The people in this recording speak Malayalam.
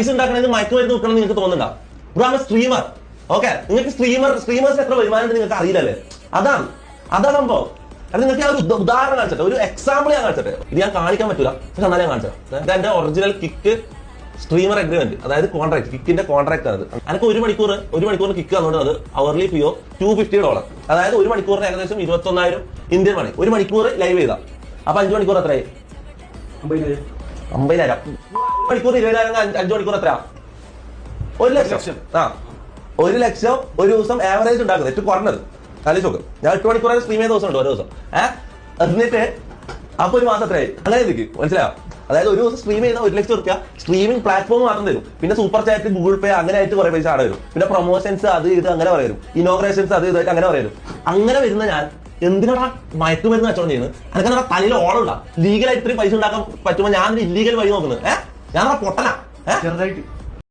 പൈസ ഉണ്ടാക്കണമെങ്കിൽ മയക്കുമരുന്ന് വെക്കണം നിങ്ങൾക്ക് തോന്നുന്നുണ്ടോ? Bro am a streamer. Okay, നിങ്ങൾക്ക് സ്ട്രീമേഴ്സിന് എത്ര വരുമാനം നിങ്ങൾക്ക് അറിയില്ലല്ലേ? അതാണ് സംഭവം. അത് നിങ്ങൾക്ക് ഒരു ഉദാഹരണം കാണിച്ചിട്ട്, ഒരു എക്സാമ്പിൾ ഞാൻ കാണിച്ചിട്ട്, ഇത് ഞാൻ കാണിക്കാൻ പറ്റൂല, പക്ഷെ എന്നാലും ഞാൻ കാണിച്ചത്. ഇത് എന്റെ ഒറിജിനൽ കിക്ക് സ്ട്രീമർ അഗ്രിമെന്റ്, അതായത് കോൺട്രാക്ട്, കിക്കിന്റെ കോൺട്രാക്ട് ആണ്. എനിക്ക് ഒരു മണിക്കൂർ കിക്ക് തന്നുകൊണ്ട് അവർലി ഫിയോ $250, അതായത് ഒരു മണിക്കൂറിന് ഏകദേശം 21,000 ഇന്ത്യൻ മണി. ഒരു മണിക്കൂർ ലൈവ് ചെയ്താ, അപ്പൊ 5 മണിക്കൂർ എത്രയായി? 50,000. മണിക്കൂർ 20,000, 5 മണിക്കൂർ എത്രയാ? 1 ലക്ഷം. 1 ലക്ഷം ഒരു ദിവസം ആവറേജ് ഉണ്ടാക്കുന്നത്, ഏറ്റവും കുറഞ്ഞത്. ആലോചിച്ച് നോക്ക്, ഞാൻ 8 മണിക്കൂർ സ്ട്രീം ചെയ്ത ദിവസം ഉണ്ട് ഒരു ദിവസം. എന്നിട്ട് അപ്പൊ ഒരു മാസം എത്രയായി? അങ്ങനെ ഇരിക്കും, മനസ്സിലായോ? അതായത് ഒരു ദിവസം സ്ട്രീം ചെയ്താൽ 1 ലക്ഷം രൂപ സ്ട്രീമിംഗ് പ്ലാറ്റ്ഫോം മാത്രം തരും. പിന്നെ സൂപ്പർ ചാറ്റ്, ഗൂഗിൾ പേ, അങ്ങനെ ആയിട്ട് കുറെ പൈസ അവിടെ വരും. പിന്നെ പ്രൊമോഷൻസ് അത് ഇത് അങ്ങനെ പറയും, ഇനോഗ്രേഷൻസ് അത് ഇതായിട്ട് അങ്ങനെ പറയും. അങ്ങനെ വരുന്ന ഞാൻ എന്തിനാ മയക്കുമരുന്ന് കച്ചവടം ചെയ്യുന്നത്? എനിക്കെന്താ തലയിൽ ഓളമില്ല? ലീഗലായിട്ട് ഇത്രയും പൈസ ഉണ്ടാക്കാൻ പറ്റുമ്പോൾ ഞാൻ ഇല്ലീഗൽ വഴി നോക്കുന്നത്? ഞാൻ പൊട്ടനാ ചെറുതായിട്ട്